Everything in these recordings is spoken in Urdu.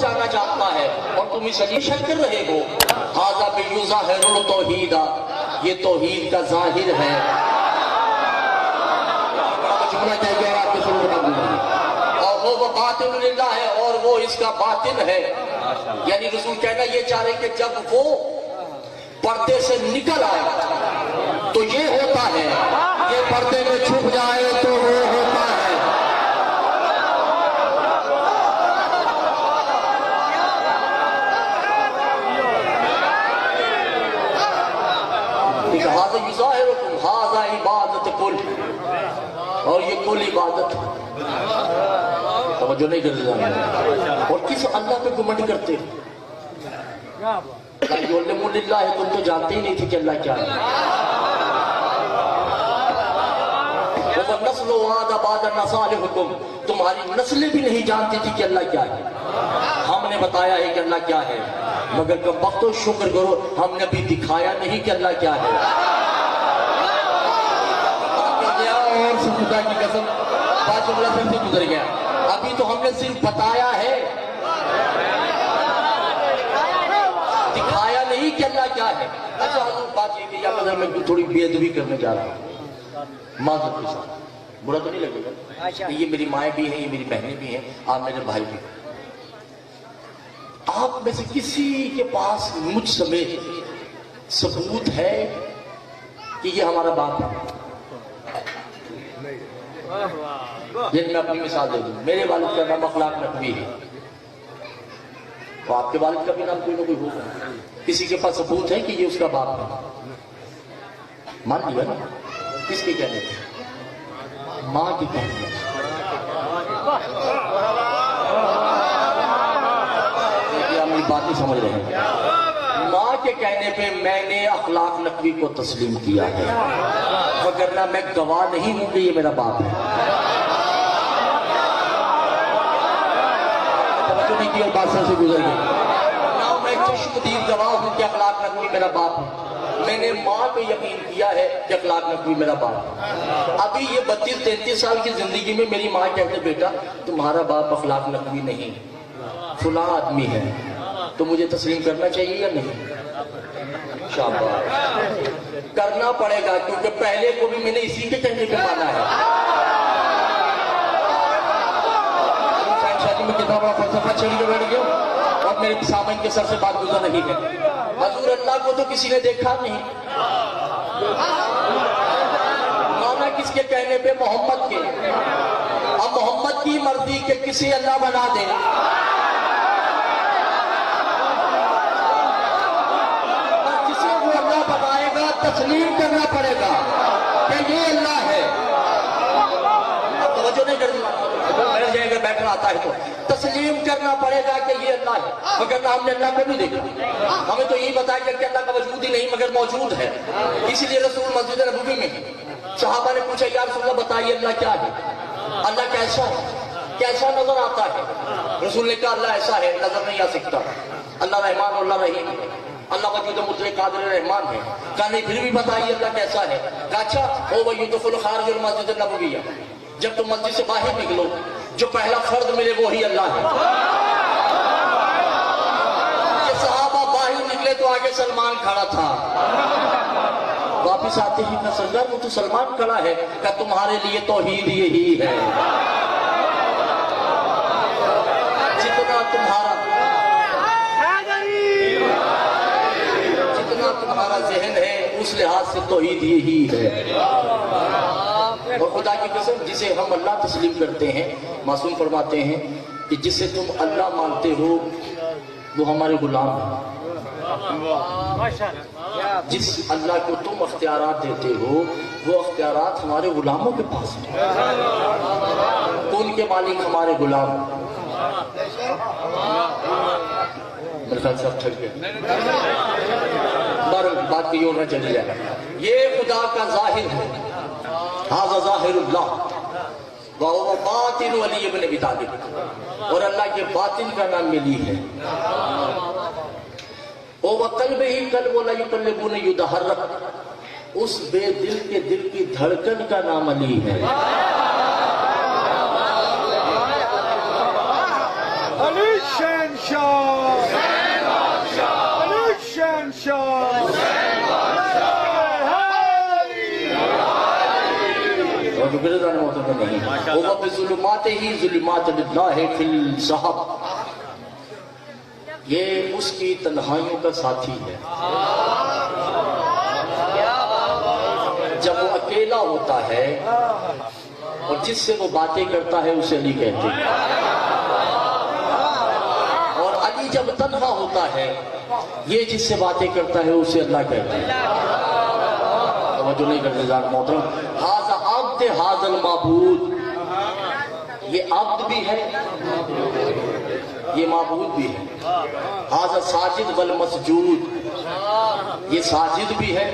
پہنچانا چاہتا ہے اور تم اس علی شک کر رہے ہو. ھذا بیظاہر التوحید، یہ توحید کا ظاہر ہے. جملہ کہہ گیا آپ کے سننے کا گزر، اور وہ باطن للہ ہے اور وہ اس کا باطن ہے. یعنی رسول کہنا یہ چاہ رہے کہ جب وہ پردے سے نکل آئے تو یہ ہوتا ہے، یہ پردے میں چھپ جائے تو وہ ہوتا ہے. ھذا یظاہرکم ھذا عبادت کل، اور یہ کل عبادت. توجہ نہیں کرتے اور کس اللہ پہ گمنڈ کرتے؟ تم تو جانتے ہی نہیں تھے کہ اللہ کیا ہے. نسل وعد بعد نصالحکم، تمہاری نسلیں بھی نہیں جانتی تھی کہ اللہ کیا ہے. ہم نے بتایا ہے کہ اللہ کیا ہے، مگر کم وقت و شکر کرو ہم نے بھی دکھایا نہیں کہ اللہ کیا ہے. اور خدا کی قسم بات جملہ پھر سے گزر گیا. ابھی تو ہم نے صرف بتایا ہے، دکھایا نہیں کہ اللہ کیا ہے. اچھا حضور بات یہ کہ یا میں تھوڑی بے ادبی کرنے جا رہا ہوں معذرت کے ساتھ، برا تو نہیں لگے گا؟ یہ میری مائیں بھی ہیں، یہ میری بہنیں بھی ہیں، آپ میرے بھائی بھی ہیں. آپ میں سے کسی کے پاس مجھ سمیت ثبوت ہے کہ یہ ہمارا باپ ہے؟ جن میں اپنی مثال دے دوں، میرے والد کا نام اخلاق نقوی ہے، تو آپ کے والد کا بھی نام کوئی نہ کوئی ہوگا. کسی کے پاس ثبوت ہے کہ یہ اس کا باپ ہے؟ مان لیا نا. کس کے کہنے پہ؟ ماں کے کہنے پہ. میری بات نہیں سمجھ رہے ہیں. ماں کے کہنے پہ میں نے اخلاق نقوی کو تسلیم کیا ہے، وگرنہ میں گواہ نہیں ہوں کہ یہ میرا باپ ہے. توجہ نہیں کی اور بات سے گزر گئی. میں چشمدید گواہ ہوں کہ اخلاق نقوی میرا باپ ہے. میں نے ماں پہ یقین کیا ہے کہ اخلاق نقوی میرا باپ ہے. ابھی یہ 32-33 سال کی زندگی میں میری ماں کہتے بیٹا تمہارا باپ اخلاق نقوی نہیں فلاں آدمی ہے، تو مجھے تسلیم کرنا چاہیے یا نہیں؟ شاباش، کرنا پڑے گا کیونکہ پہلے کو بھی میں نے اسی کے کہنے پہ مانا ہے. شادی میں کتنا بڑا فلسفہ چھڑ کے بیٹھ گیا اور میرے سامنے کے سر سے بات گزر رہی ہے. حضور اللہ کو تو کسی نے دیکھا نہیں، مانا کس کے کہنے پہ؟ محمد کے. اب محمد کی مرضی کہ کسی اللہ بنا دے، کسی وہ اللہ بنائے گا تسلیم کرنا پڑے گا کہ یہ اللہ ہے. اب توجہ نہیں کرنا، میرے جگہ اگر بیٹھنا آتا ہے تو تسلیم کرنا پڑے گا کہ یہ اللہ ہے، مگر ہم نے اللہ کو نہیں دیکھا. ہمیں تو یہی بتایا کہ اللہ کا وجود ہی نہیں مگر موجود ہے. اسی لیے رسول مسجد نبوی میں صحابہ نے پوچھا یا رسول اللہ بتائیے اللہ کیا ہے، اللہ کیسا ہے، کیسا نظر آتا ہے؟ رسول نے کہا اللہ ایسا ہے نظر نہیں آ سکتا. اللہ رحمان اور اللہ رحیم ہے، اللہ وجود مطلق قادر رحمان ہے. کہا نہیں پھر بھی بتائیے اللہ کیسا ہے. کہا اچھا ہو ویدخل خارج المسجد النبویہ، جب تم مسجد سے باہر نکلو جو پہلا فرد ملے وہی اللہ ہے. یہ صحابہ باہر نکلے تو آگے سلمان کھڑا تھا. واپس آتے ہی کہا سرکار وہ تو سلمان کھڑا ہے. کہا تمہارے لیے توحید یہی ہے، جتنا تمہارا ذہن ہے اس لحاظ سے توحید یہی ہے. اور خدا کی قسم جسے ہم اللہ تسلیم کرتے ہیں، معصوم فرماتے ہیں کہ جسے تم اللہ مانتے ہو وہ ہمارے غلام ہیں. جس اللہ کو تم اختیارات دیتے ہو وہ اختیارات ہمارے غلاموں کے پاس ہیں. کون کے مالک ہمارے غلام. میرے خیال سے اب تھک گئے، بات کی اور نہ چلی جائے. یہ خدا کا ظاہر ہے، ھذا ظاہر اللہ وَهُوَ باطن علی ابن ابی طالب، اور اللہ کے باطن کا نام علی ہے. وَقَلْبِهِ قَلْبُ لَا يُقَلِّبُونَ يُتَحَرَّكُ، اس بے دل کے دل کی دھڑکن کا نام علی ہے. شہنشاہ علی شہنشاہ اور جو میرے جانے محترم نہیں وہ بظلمات ہی ظلمات اللہ فی الصحب، یہ اس کی تنہائیوں کا ساتھی ہے۔ جب وہ اکیلا ہوتا ہے اور جس سے وہ باتیں کرتا ہے اسے علی کہتے ہیں، اور علی جب تنہا ہوتا ہے یہ جس سے باتیں کرتا ہے اسے اللہ کہتے ہیں۔ توجہ نہیں کرتے جان محترم، ھذا عبد ھذا المعبود، یہ عبد بھی ہے یہ معبود بھی ہے۔ ھذا ساجد والمسجود، یہ ساجد بھی ہے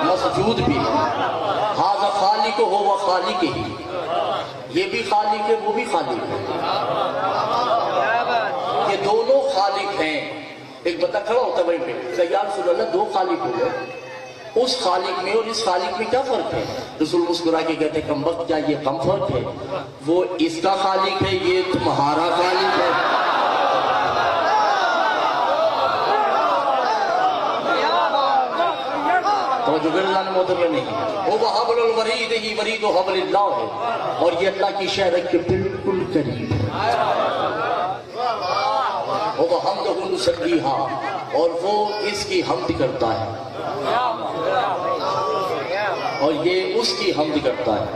مسجود بھی ہے۔ ھذا خالق ہو و خالق ہی، یہ بھی خالق ہے وہ بھی خالق ہے، یہ دونوں خالق ہیں۔ ایک بندہ کھڑا ہوتا ہے وہیں پہ کہ یا رسول اللہ دو خالق ہو گئے، اس خالق میں اور اس خالق میں کیا فرق ہے؟ رسول مسکرا کے کہتے ہیں کم وقت کیا یہ کم فرق ہے؟ وہ اس کا خالق ہے یہ تمہارا خالق ہے۔ توجہ اللہ نے محترم نہیں، وہ حبل الورید ہی ورید و حبل اللہ ہے، اور یہ اللہ کی شہرت کے بالکل قریب ہے۔ وہ حمدہ نصلیھا، اور وہ اس کی حمد کرتا ہے اور یہ اس کی حمد کرتا ہے۔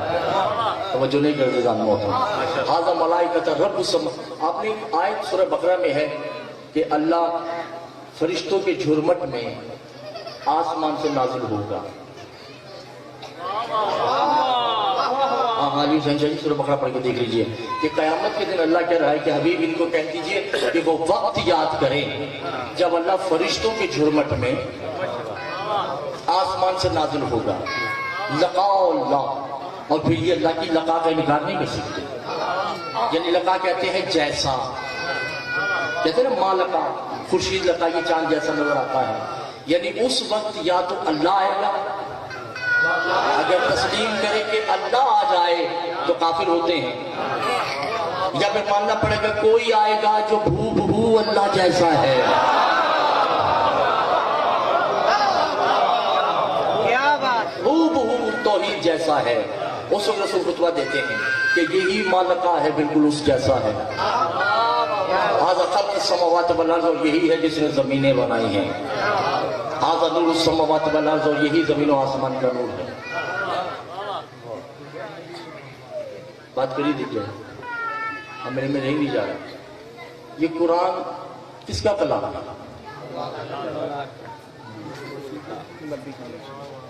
توجہ نہیں کرتے جان محترم، ھذا ملائکۃ رب السماء، آپ نے آیت سورہ بقرہ میں ہے کہ اللہ فرشتوں کے جھرمٹ میں آسمان سے نازل ہوگا۔ علی حسین شاہ جی سورہ بقرہ پڑھ کے دیکھ لیجئے کہ قیامت کے دن اللہ کہہ رہا ہے کہ حبیب ان کو کہہ دیجئے کہ وہ وقت یاد کریں جب اللہ فرشتوں کے جھرمٹ میں آسمان سے نازل ہوگا۔ لقاء اللہ، اور پھر یہ اللہ کی لقاء کا انکار نہیں کر سکتے، یعنی لقاء کہتے ہیں جیسا، کہتے ہیں نا ماں لقاء، خورشید لقاء، یہ چاند جیسا نظر آتا ہے، یعنی اس وقت یا تو اللہ آئے گا، اگر تسلیم کرے کہ اللہ آ جائے تو کافر ہوتے ہیں، یا پھر ماننا پڑے گا کوئی آئے گا جو بھو بھو اللہ جیسا ہے۔ بھو بھو توحید جیسا ہے، اس وقت رسول خطبہ دیتے ہیں کہ یہی مالکہ ہے، بالکل اس جیسا ہے۔ ھذا خلق السماوات والارض، اور یہی ہے جس نے زمینیں بنائی ہیں۔ ھذا نور السماوات والارض، اور یہی زمین و آسمان کا نور ہے۔ بات کری دیجیے، ہم میرے میں رہ نہیں جا رہا، یہ قرآن کس کا کلام ہے؟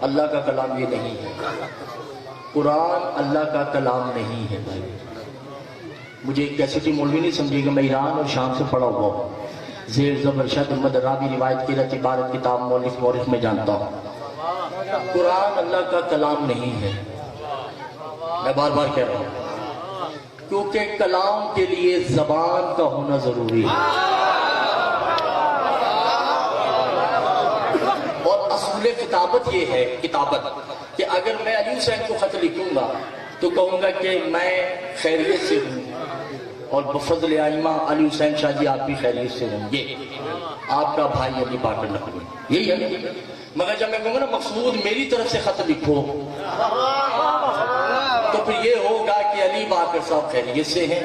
اللہ کا کلام یہ نہیں ہے، قرآن اللہ کا کلام نہیں ہے بھائی۔ مجھے ایک کیسٹی مولوی نہیں سمجھے گا، میں ایران اور شام سے پڑھا ہوا ہوں، زیر زبر شد مد رابی روایت کی رت عبارت کتاب مولف مورخ میں جانتا ہوں۔ قرآن اللہ کا کلام نہیں ہے، میں بار بار کہہ رہا ہوں، کیونکہ کلام کے لیے زبان کا ہونا ضروری ہے، اور اصول کتابت یہ ہے، کتابت کہ اگر میں علی حسین کو خط لکھوں گا تو کہوں گا کہ میں خیریت سے ہوں، اور بفضل ائمہ علی حسین شاہ جی آپ بھی خیریت سے ہوں گے، آپ کا بھائی علی باقر نقوی، یہی ہے۔ مگر جب میں کہوں گا نا مقصود میری طرف سے خط لکھو، تو پھر یہ ہوگا کہ علی باقر صاحب خیریت سے ہیں،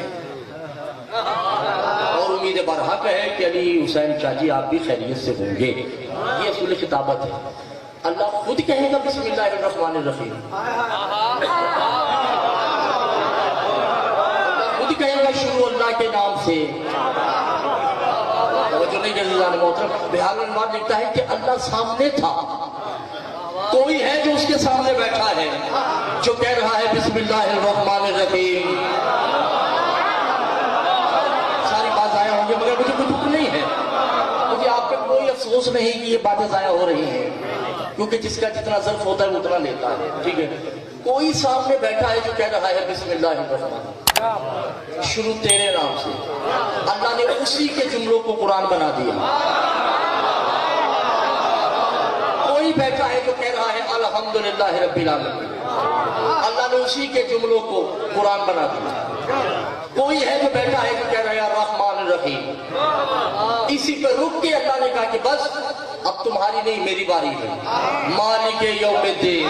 اور امید برحق ہے کہ علی حسین شاہ جی آپ بھی خیریت سے ہوں گے، یہ اصول خطابت ہے۔ اللہ خود کہے گا بسم اللہ الرحمن الرحیم، خود کہے گا شروع اللہ کے نام سے۔ توجہ نہیں جزیزان محترم، بہار الانوار لکھتا ہے کہ اللہ سامنے تھا، کوئی ہے جو اس کے سامنے بیٹھا ہے جو کہہ رہا ہے بسم اللہ الرحمن الرحیم۔ ساری بات ضائع ہوں گی، مگر مجھے کوئی دکھ نہیں ہے، مجھے آپ پہ کوئی افسوس نہیں کہ یہ باتیں ضائع ہو رہی ہیں، کیونکہ جس کا جتنا ظرف ہوتا ہے اتنا لیتا ہے، ٹھیک ہے۔ کوئی سامنے بیٹھا ہے جو کہہ رہا ہے بسم اللہ الرحمن، شروع تیرے نام سے، اللہ نے اسی کے جملوں کو قرآن بنا دیا۔ کوئی بیٹھا ہے جو کہہ رہا ہے الحمدللہ رب العالمین، اللہ نے اسی کے جملوں کو قرآن بنا دیا. کوئی ہے جو بیٹھا ہے کہ کہہ رہا ہے الرحمن الرحیم, اسی پہ رک کے اللہ نے کہا کہ بس اب تمہاری نہیں میری باری ہے. مالک یوم الدین.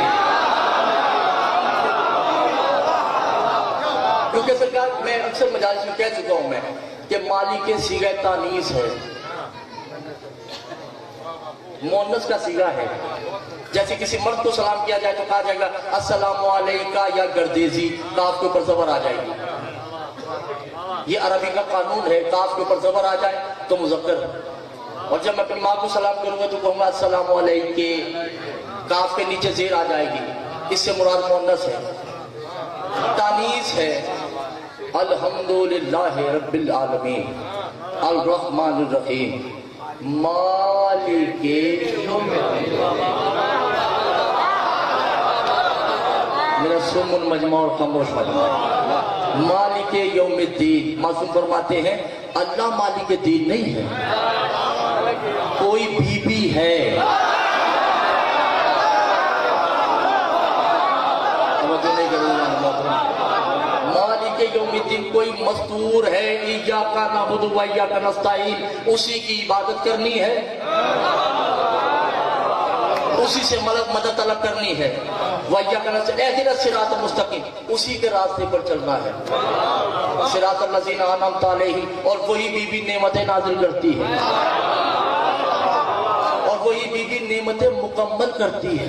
کیونکہ سرکار میں اکثر مجالس میں کہہ چکا ہوں میں کہ مالک صیغہ تانیث ہے, مؤنث کا صیغہ ہے. جیسے کسی مرد کو سلام کیا جائے تو کہا جائے گا السلام علیکہ یا گردیزی, کاف کے اوپر زبر آ جائے گی. یہ عربی کا قانون ہے, کاف کے اوپر زبر آ جائے تو مذکر. اور جب میں اپنی ماں کو سلام کروں گا تو کہوں گا السلام علیکہ, کاف کے نیچے زیر آ جائے گی. اس سے مراد مؤنث ہے, تانیث ہے. الحمدللہ رب العالمین الرحمن الرحیم مالک یوم الدین. میرا سم مجمع اور خاموش مجمع. مالک یوم الدین. معصوم فرماتے ہیں اللہ مالک دین نہیں ہے, کوئی بی بی ہے. مالک یوم الدین کوئی مستور ہے, ایاک نعبد و ایاک نستعین, اسی کی عبادت کرنی ہے, اسی سے مدد طلب کرنی ہے. وَإِيَّاكَ نَسْتَعِينُ اهْدِنَا الصِّرَاطَ الْمُسْتَقِيمَ, اسی کے راستے پر چلنا ہے. صراط الذین انعمت علیہم, اور وہی بی بی نعمتیں نازل کرتی ہے, اور وہی بی بی نعمتیں مکمل کرتی ہے.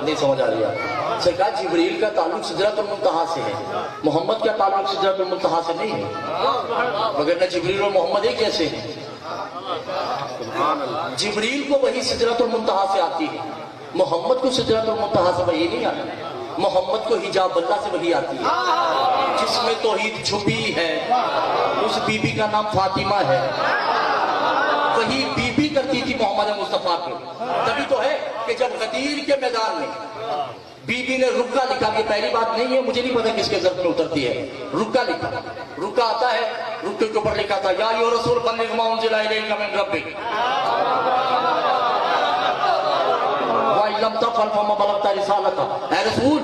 نہیں سمجھ آ رہی ہے؟ سرکار جبریل کا تعلق سدرۃ المنتہا سے ہے, محمد کا تعلق سدرۃ المنتہا سے نہیں ہے. مگر نہ جبریل اور محمد ایک جیسے ہیں. جبریل کو وہی سدرۃ المنتہا سے آتی ہے, محمد کو سدرۃ المنتہا سے وہی نہیں آتی. محمد کو حجاب اللہ سے وہی آتی ہے, جس میں توحید چھپی ہے. اس بی بی کا نام فاطمہ ہے, وہی بی بی کرتی تھی محمد مصطفیٰ پہ. تبھی تو ہے کہ جب غدیر کے میدان میں بی بی نے رکا لکھا, کہ پہلی بات نہیں ہے, مجھے نہیں پتا کس کے ضرب میں اترتی ہے, رکا لکھا. رکا آتا ہے, رکے کے اوپر لکھا تھا یا ایھا رسول بلغ ما انزل الیک من ربک وَإِن لَّمْ تَفْعَلْ فَمَا بَلَغْتَ رِسَالَتَهُ. اے رسول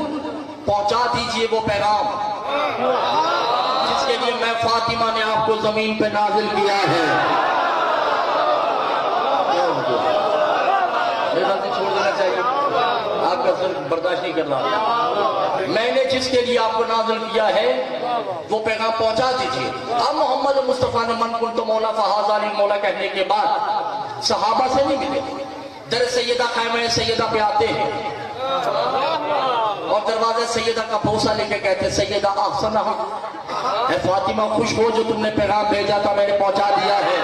پہنچا دیجئے وہ پیغام جس کے لیے میں فاطمہ نے آپ کو زمین پہ نازل کیا ہے. میرے بات چھوڑ دینا چاہیے, آپ کا سر برداشت نہیں کر رہا. میں نے جس کے لیے آپ کو نازل کیا ہے وہ پیغام پہنچا دیجئے. اب محمد مصطفیٰ نے من کنت مولا فہذا لی مولا کہنے کے بعد صحابہ سے نہیں ملے, در سیدہ خیمہ سیدہ پہ آتے ہیں اور دروازے سیدہ کا بوسہ لے کے کہتے ہیں سیدہ احسنہ, اے فاطمہ خوش ہو جو تم نے پیغام بھیجا تھا میں نے پہنچا دیا ہے.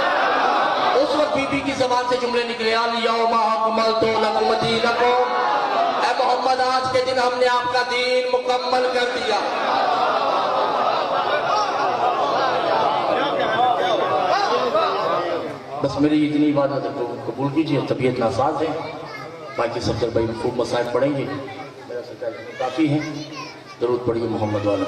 اس وقت بی بی کی زبان سے جملے نکلے الیوم اکملت لکم دینکم, اے محمد آج کے دن ہم نے آپ کا دین مکمل کر دیا. بس میری اتنی عبادت کو قبول کیجیے, طبیعت ناساز ہے. باقی سفر بھائی خوب مسائل پڑھیں گے, میرا سچائی کافی ہیں. درود پڑھیے محمد والا.